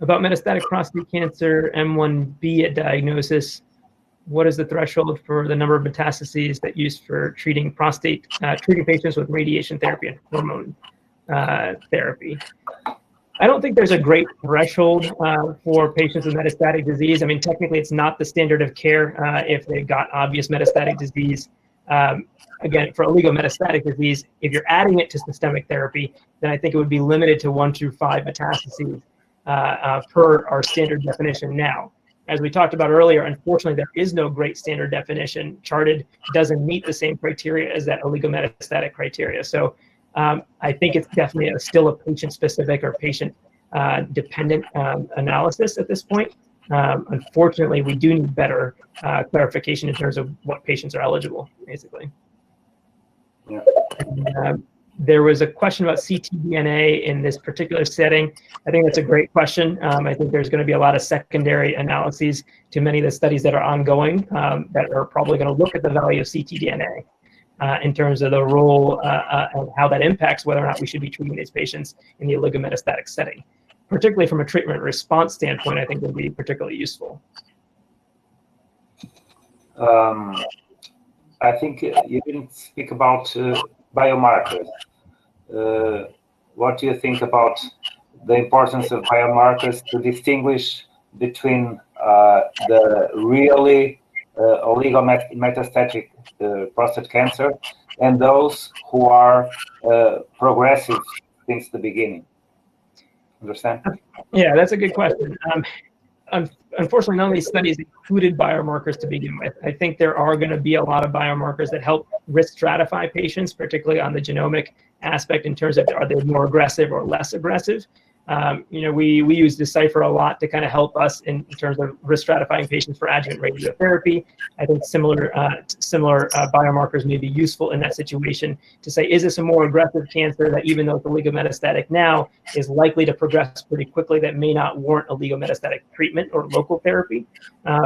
Speaker 2: About metastatic prostate cancer, M1B at diagnosis, what is the threshold for the number of metastases that used for treating patients with radiation therapy and hormone therapy? I don't think there's a great threshold for patients with metastatic disease. I mean, technically, it's not the standard of care if they've got obvious metastatic disease. Again, for oligometastatic disease, if you're adding it to systemic therapy, then I think it would be limited to 1 through 5 metastases per our standard definition now. As we talked about earlier, unfortunately, there is no great standard definition. Charted doesn't meet the same criteria as that oligometastatic criteria. So I think it's definitely still a patient-specific or patient-dependent analysis at this point. Unfortunately, we do need better clarification in terms of what patients are eligible, basically.
Speaker 3: Yeah.
Speaker 2: There was a question about ctDNA in this particular setting. I think that's a great question. I think there's going to be a lot of secondary analyses to many of the studies that are ongoing that are probably going to look at the value of ctDNA in terms of the role and how that impacts whether or not we should be treating these patients in the oligometastatic setting. Particularly from a treatment response standpoint, I think would be particularly useful.
Speaker 3: I think you didn't speak about biomarkers. What do you think about the importance of biomarkers to distinguish between the really oligometastatic prostate cancer and those who are progressive since the beginning? Understand?
Speaker 2: Yeah, that's a good question. Unfortunately, none of these studies included biomarkers to begin with. I think there are going to be a lot of biomarkers that help risk stratify patients, particularly on the genomic aspect in terms of are they more aggressive or less aggressive. We use Decipher a lot to kind of help us in terms of risk stratifying patients for adjuvant radiotherapy. I think similar biomarkers may be useful in that situation to say, is this a more aggressive cancer that even though it's oligometastatic now is likely to progress pretty quickly that may not warrant oligometastatic treatment or local therapy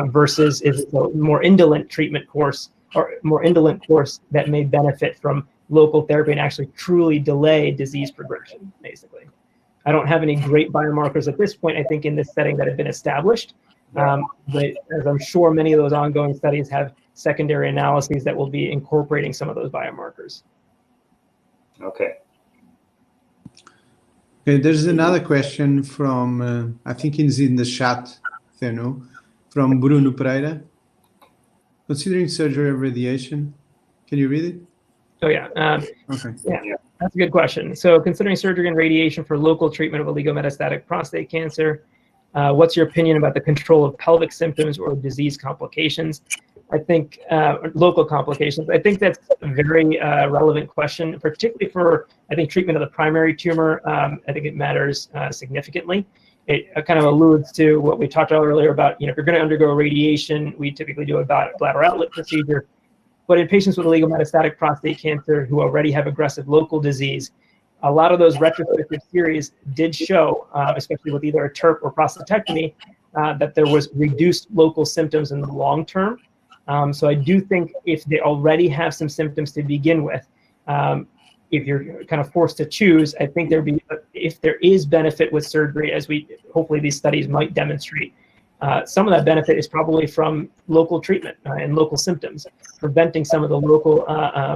Speaker 2: versus is it a more indolent treatment course or more indolent course that may benefit from local therapy and actually truly delay disease progression, basically. I don't have any great biomarkers at this point, I think, in this setting that have been established. But as I'm sure many of those ongoing studies have secondary analyses that will be incorporating some of those biomarkers.
Speaker 3: Okay.
Speaker 1: Okay, there's another question from, I think it's in the chat, Thenu, from Bruno Pereira. Considering surgery or radiation, can you read it?
Speaker 2: Oh, yeah.
Speaker 1: Okay.
Speaker 2: Yeah, that's a good question. So considering surgery and radiation for local treatment of oligometastatic prostate cancer, what's your opinion about the control of pelvic symptoms or disease complications? I think local complications. I think that's a very relevant question, particularly for, I think, treatment of the primary tumor. I think it matters significantly. It kind of alludes to what we talked about earlier about, if you're going to undergo radiation, we typically do a bladder outlet procedure. But in patients with oligometastatic prostate cancer who already have aggressive local disease, a lot of those retrospective series did show, especially with either a TURP or prostatectomy, that there was reduced local symptoms in the long term. So I do think if they already have some symptoms to begin with, if you're kind of forced to choose, I think if there is benefit with surgery, as hopefully these studies might demonstrate, some of that benefit is probably from local treatment and local symptoms, preventing some of the local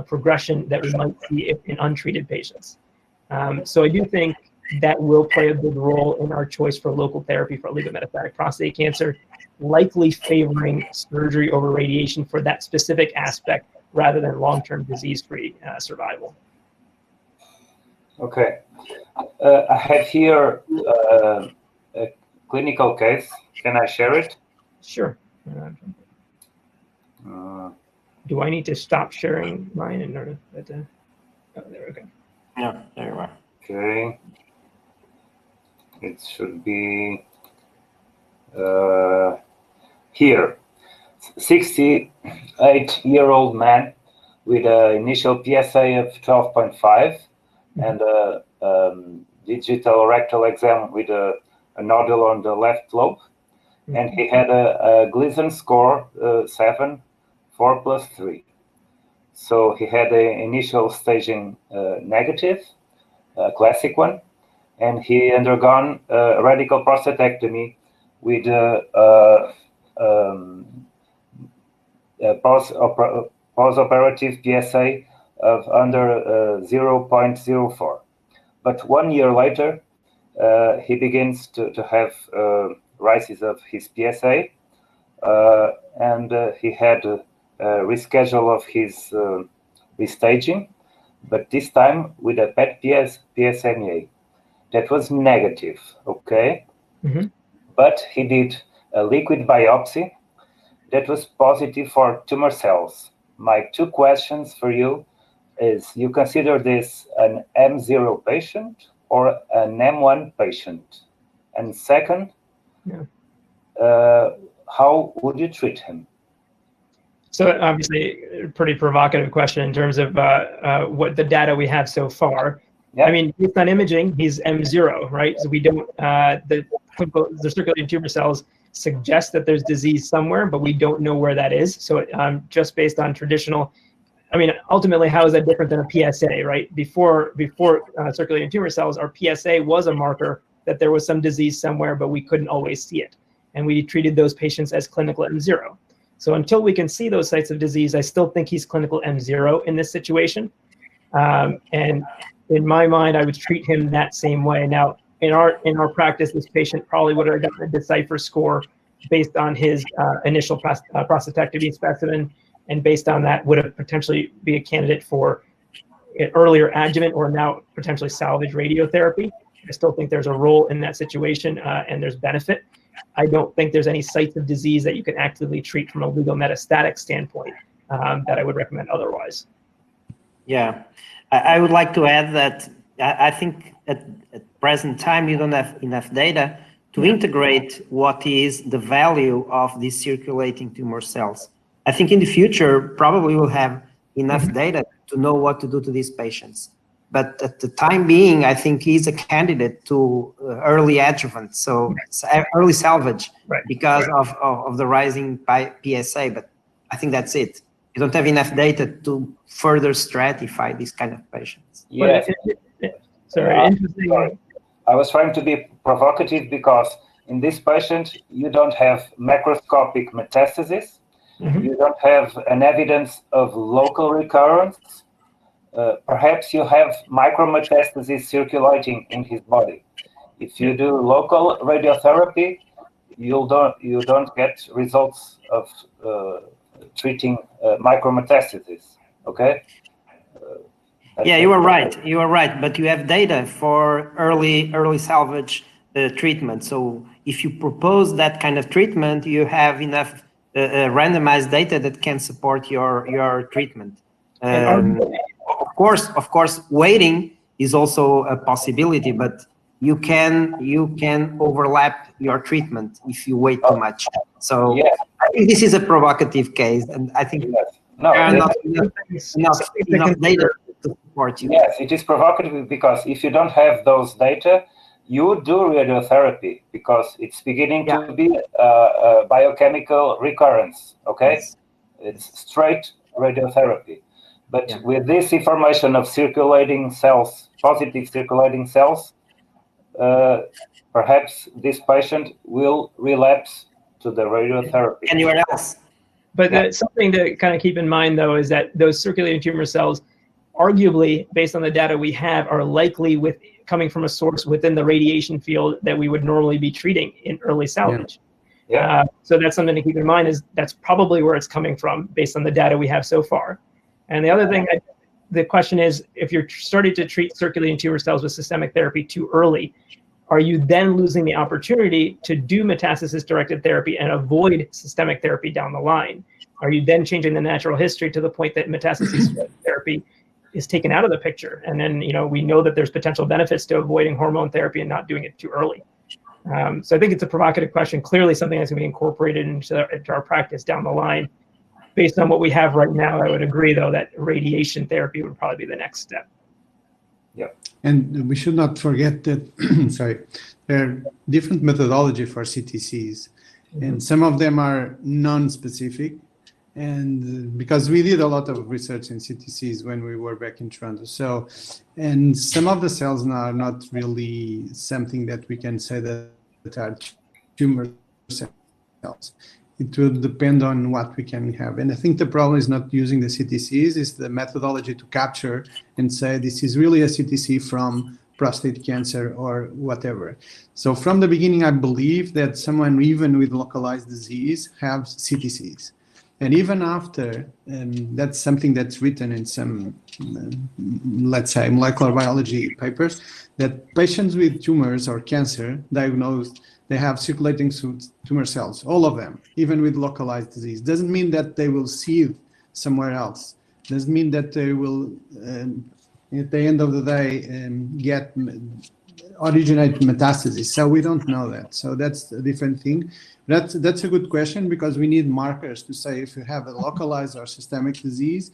Speaker 2: progression that we might see in untreated patients. So I do think that will play a big role in our choice for local therapy for oligometastatic prostate cancer, likely favoring surgery over radiation for that specific aspect rather than long-term disease-free survival.
Speaker 3: Okay. I have here a clinical case. Can I share it?
Speaker 2: Sure. Do I need to stop sharing mine in order to? Oh, there we go.
Speaker 4: Yeah, there you are.
Speaker 3: Okay. It should be here. 68-year-old man with an initial PSA of 12.5 and a digital rectal exam with a nodule on the left lobe. And he had a Gleason score 7, 4 plus 3. So he had an initial staging negative, classic one, and he undergone radical prostatectomy with post-operative PSA of under 0.04. But 1 year later, he begins to have rises of his PSA, and he had a reschedule of his restaging, but this time with a PET PSMA that was negative, okay?
Speaker 2: Mm-hmm.
Speaker 3: But he did a liquid biopsy that was positive for tumor cells. My two questions for you is, you consider this an M0 patient or an M1 patient? And second, how would you treat him?
Speaker 2: So obviously, a pretty provocative question in terms of what the data we have so far.
Speaker 3: Yeah.
Speaker 2: I mean, based on imaging, he's M0, right? So we don't, the circulating tumor cells suggest that there's disease somewhere, but we don't know where that is. So just based on traditional, I mean, ultimately, how is that different than a PSA, right? Before circulating tumor cells, our PSA was a marker that there was some disease somewhere, but we couldn't always see it. And we treated those patients as clinical M0. So until we can see those sites of disease, I still think he's clinical M0 in this situation. And in my mind, I would treat him that same way. Now, in our practice, this patient probably would have gotten a Decipher score based on his initial prostatectomy specimen, and based on that would have potentially be a candidate for an earlier adjuvant or now potentially salvage radiotherapy. I still think there's a role in that situation and there's benefit. I don't think there's any sites of disease that you can actively treat from a oligometastatic standpoint that I would recommend otherwise.
Speaker 4: Yeah, I would like to add that I think at present time you don't have enough data to integrate what is the value of these circulating tumor cells. I think in the future probably we'll have enough data to know what to do to these patients. But at the time being, I think he's a candidate to early adjuvant, so early salvage, because of the rising PSA. But I think that's it. You don't have enough data to further stratify these kind of patients.
Speaker 3: Yes.
Speaker 2: Interesting.
Speaker 3: I was trying to be provocative because in this patient, you don't have macroscopic metastasis. You don't have an evidence of local recurrence. perhaps you have micrometastases circulating in his body. If you do local radiotherapy, you don't get results of treating micrometastases. Okay.
Speaker 4: Yeah, you are right. You are right. But you have data for early salvage treatment. So if you propose that kind of treatment, you have enough randomized data that can support your treatment. Of course, waiting is also a possibility, but you can overlap your treatment if you wait too much. So yes. I think this is a provocative case, and I think there are not enough data to support you.
Speaker 3: Yes, it is provocative because if you don't have those data, you do radiotherapy because it's beginning to be a biochemical recurrence. Okay, yes. It's straight radiotherapy. But with this information of circulating cells, positive circulating cells, perhaps this patient will relapse to the radiotherapy.
Speaker 4: Anywhere else.
Speaker 2: But something to kind of keep in mind, though, is that those circulating tumor cells, arguably, based on the data we have, are likely coming from a source within the radiation field that we would normally be treating in early salvage. So that's something to keep in mind, is that's probably where it's coming from based on the data we have so far. And the other thing, the question is, if you're starting to treat circulating tumor cells with systemic therapy too early, are you then losing the opportunity to do metastasis-directed therapy and avoid systemic therapy down the line? Are you then changing the natural history to the point that metastasis therapy is taken out of the picture? And then, we know that there's potential benefits to avoiding hormone therapy and not doing it too early. So I think it's a provocative question, clearly something that's going to be incorporated into our practice down the line. Based on what we have right now, I would agree, though, that radiation therapy would probably be the next step.
Speaker 3: Yeah.
Speaker 1: And we should not forget that, there are different methodology for CTCs, and some of them are non-specific. And because we did a lot of research in CTCs when we were back in Toronto. So, and some of the cells now are not really something that we can say that are tumor cells. It will depend on what we can have. And I think the problem is not using the CTCs, is the methodology to capture and say this is really a CTC from prostate cancer or whatever. So from the beginning, I believe that someone even with localized disease have CTCs. And even after, that's something that's written in some, let's say, molecular biology papers, that patients with tumors or cancer diagnosed, they have circulating tumor cells, all of them, even with localized disease. Doesn't mean that they will see somewhere else. Doesn't mean that they will, at the end of the day, originate metastases. So we don't know that. So that's a different thing. That's a good question, because we need markers to say if you have a localized or systemic disease.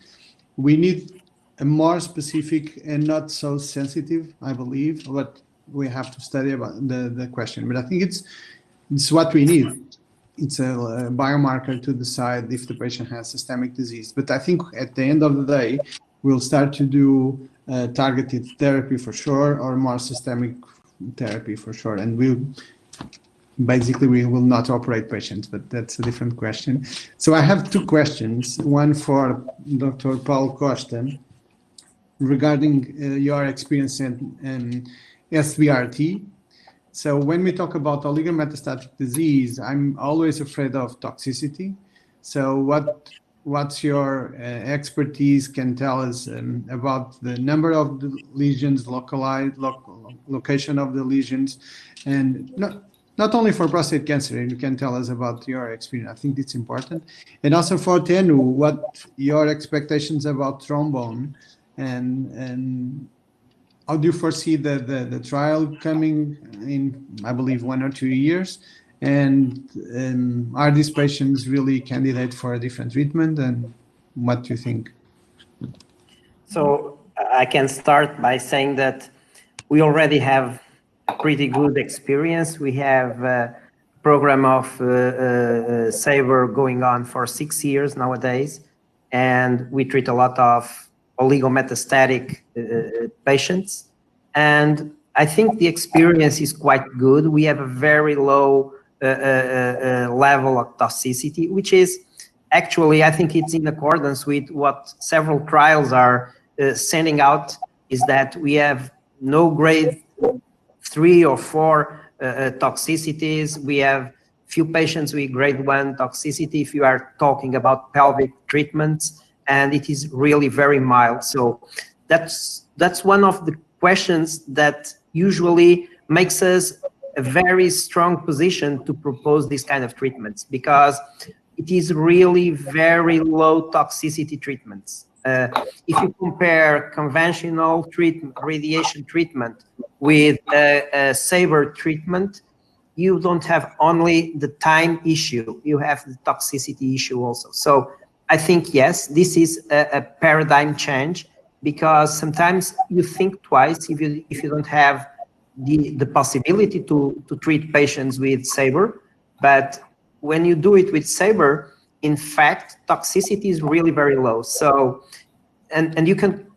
Speaker 1: We need a more specific and not so sensitive, I believe, what we have to study about the question. But I think it's what we need. It's a biomarker to decide if the patient has systemic disease. But I think at the end of the day, we'll start to do targeted therapy for sure, or more systemic therapy for sure. And we will not operate patients, but that's a different question. So I have two questions, one for Dr. Paulo Costa regarding your experience in SBRT. So when we talk about oligometastatic disease, I'm always afraid of toxicity. So what's your expertise can tell us about the number of the lesions, location of the lesions, and not only for prostate cancer, you can tell us about your experience. I think it's important. And also for Tenu, what your expectations about trombone, and how do you foresee the trial coming in, I believe, 1 or 2 years? And are these patients really candidate for a different treatment? And what do you think?
Speaker 4: So I can start by saying that we already have pretty good experience. We have a program of Saber going on for 6 years nowadays, and we treat a lot of oligometastatic patients. And I think the experience is quite good. We have a very low level of toxicity, which is actually, I think it's in accordance with what several trials are sending out is that we have no grade 3 or 4 toxicities. We have few patients with grade 1 toxicity if you are talking about pelvic treatments, and it is really very mild. So that's one of the questions that usually makes us a very strong position to propose this kind of treatments, because it is really very low toxicity treatments. If you compare conventional treatment, radiation treatment with a Saber treatment, you don't have only the time issue, you have the toxicity issue also. So I think, yes, this is a paradigm change, because sometimes you think twice if you don't have the possibility to treat patients with Saber. But when you do it with Saber, in fact, toxicity is really very low. So, and you can,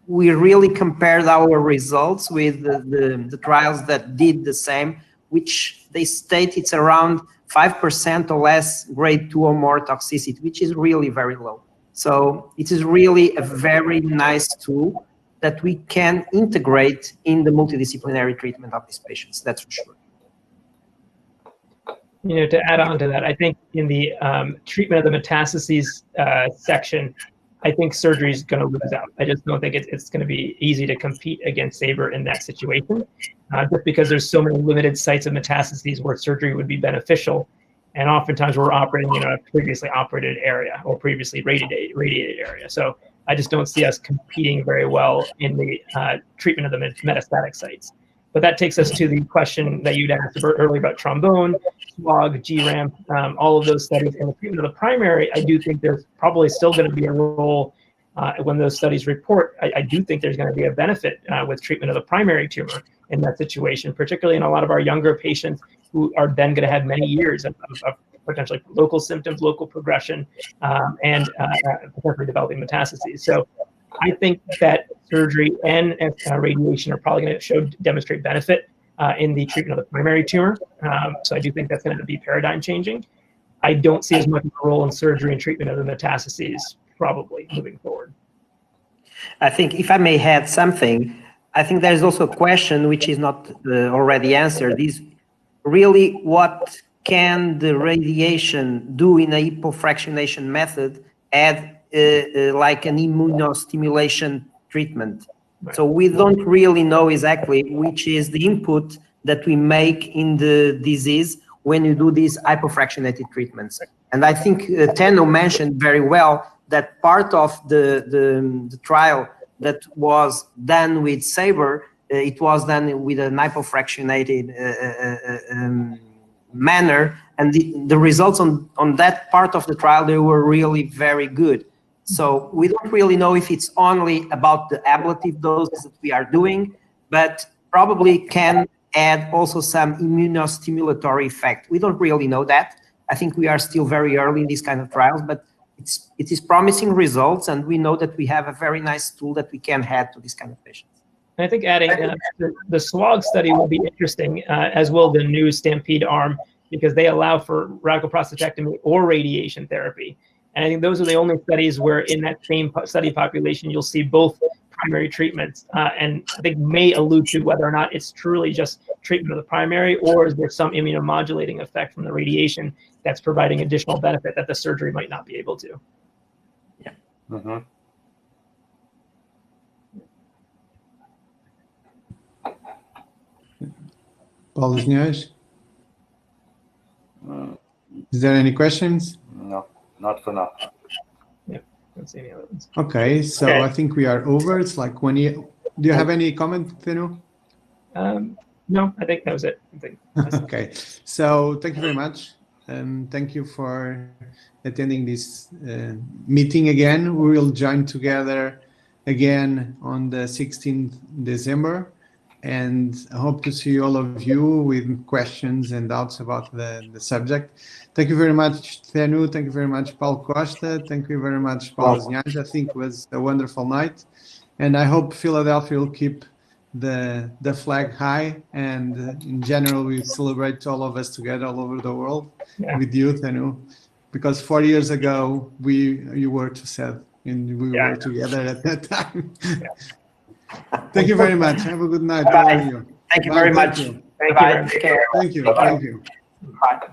Speaker 4: we really compared our results with the trials that did the same, which they state it's around 5% or less grade 2 or more toxicity, which is really very low. So it is really a very nice tool that we can integrate in the multidisciplinary treatment of these patients, that's for sure.
Speaker 2: You know, to add on to that, I think in the treatment of the metastases section, I think surgery is going to lose out. I just don't think it's going to be easy to compete against Saber in that situation, just because there's so many limited sites of metastases where surgery would be beneficial. And oftentimes we're operating in a previously operated area or previously radiated area. So I just don't see us competing very well in the treatment of the metastatic sites. But that takes us to the question that you'd asked earlier about trombone, SWOG, GRAM, all of those studies. In the treatment of the primary, I do think there's probably still going to be a role when those studies report. I do think there's going to be a benefit with treatment of the primary tumor in that situation, particularly in a lot of our younger patients who are then going to have many years of potentially local symptoms, local progression, and potentially developing metastases. So I think that surgery and radiation are probably going to demonstrate benefit in the treatment of the primary tumor. So I do think that's going to be paradigm changing. I don't see as much of a role in surgery and treatment of the metastases probably moving forward.
Speaker 4: I think if I may add something, I think there's also a question which is not already answered, is really what can the radiation do in a hypofractionation method add like an immunostimulation treatment. Right. So we don't really know exactly which is the input that we make in the disease when you do these hypofractionated treatments. And I think Tenno mentioned very well that part of the trial that was done with Saber, it was done with an hypofractionated manner, and the results on that part of the trial, they were really very good. So we don't really know if it's only about the ablative doses that we are doing, but probably can add also some immunostimulatory effect. We don't really know that. I think we are still very early in these kind of trials, but it is promising results, and we know that we have a very nice tool that we can add to these kind of patients.
Speaker 2: I think adding the SWOG study will be interesting, as will the new Stampede arm, because they allow for radical prostatectomy or radiation therapy. And I think those are the only studies where in that same study population, you'll see both primary treatments. And I think may allude to whether or not it's truly just treatment of the primary, or is there some immunomodulating effect from the radiation that's providing additional benefit that the surgery might not be able to.
Speaker 4: Yeah.
Speaker 3: Mm-hmm.
Speaker 1: Paulo Zinhas? Is there any questions?
Speaker 3: No, not for now.
Speaker 2: Yeah, don't see any other ones.
Speaker 1: Okay, so okay. I think we are over. It's like 20. Do you have any comment, Tenno?
Speaker 2: No, I think that was it.
Speaker 1: Okay, so thank you very much. Thank you for attending this meeting again. We will join together again on the 16th December. And I hope to see all of you with questions and doubts about the subject. Thank you very much, Tenno. Thank you very much, Paulo Costa. Thank you very much, Paulo Zinhas. I think it was a wonderful night. And I hope Philadelphia will keep the flag high. And in general, we celebrate all of us together all over the world with you, Tenno. Because 4 years ago, you were too sad. and we
Speaker 2: Yeah.
Speaker 1: were together at that time.
Speaker 2: Yeah.
Speaker 1: Thank you very much. Have a good night.
Speaker 4: Bye.
Speaker 1: All of you.
Speaker 4: Thank you
Speaker 1: Bye.
Speaker 4: very
Speaker 1: Thank
Speaker 4: much.
Speaker 1: you.
Speaker 2: Thank you
Speaker 4: Bye.
Speaker 2: very much.
Speaker 4: Take care.
Speaker 1: Thank you.
Speaker 3: Bye-bye.
Speaker 1: Thank you.
Speaker 4: Bye.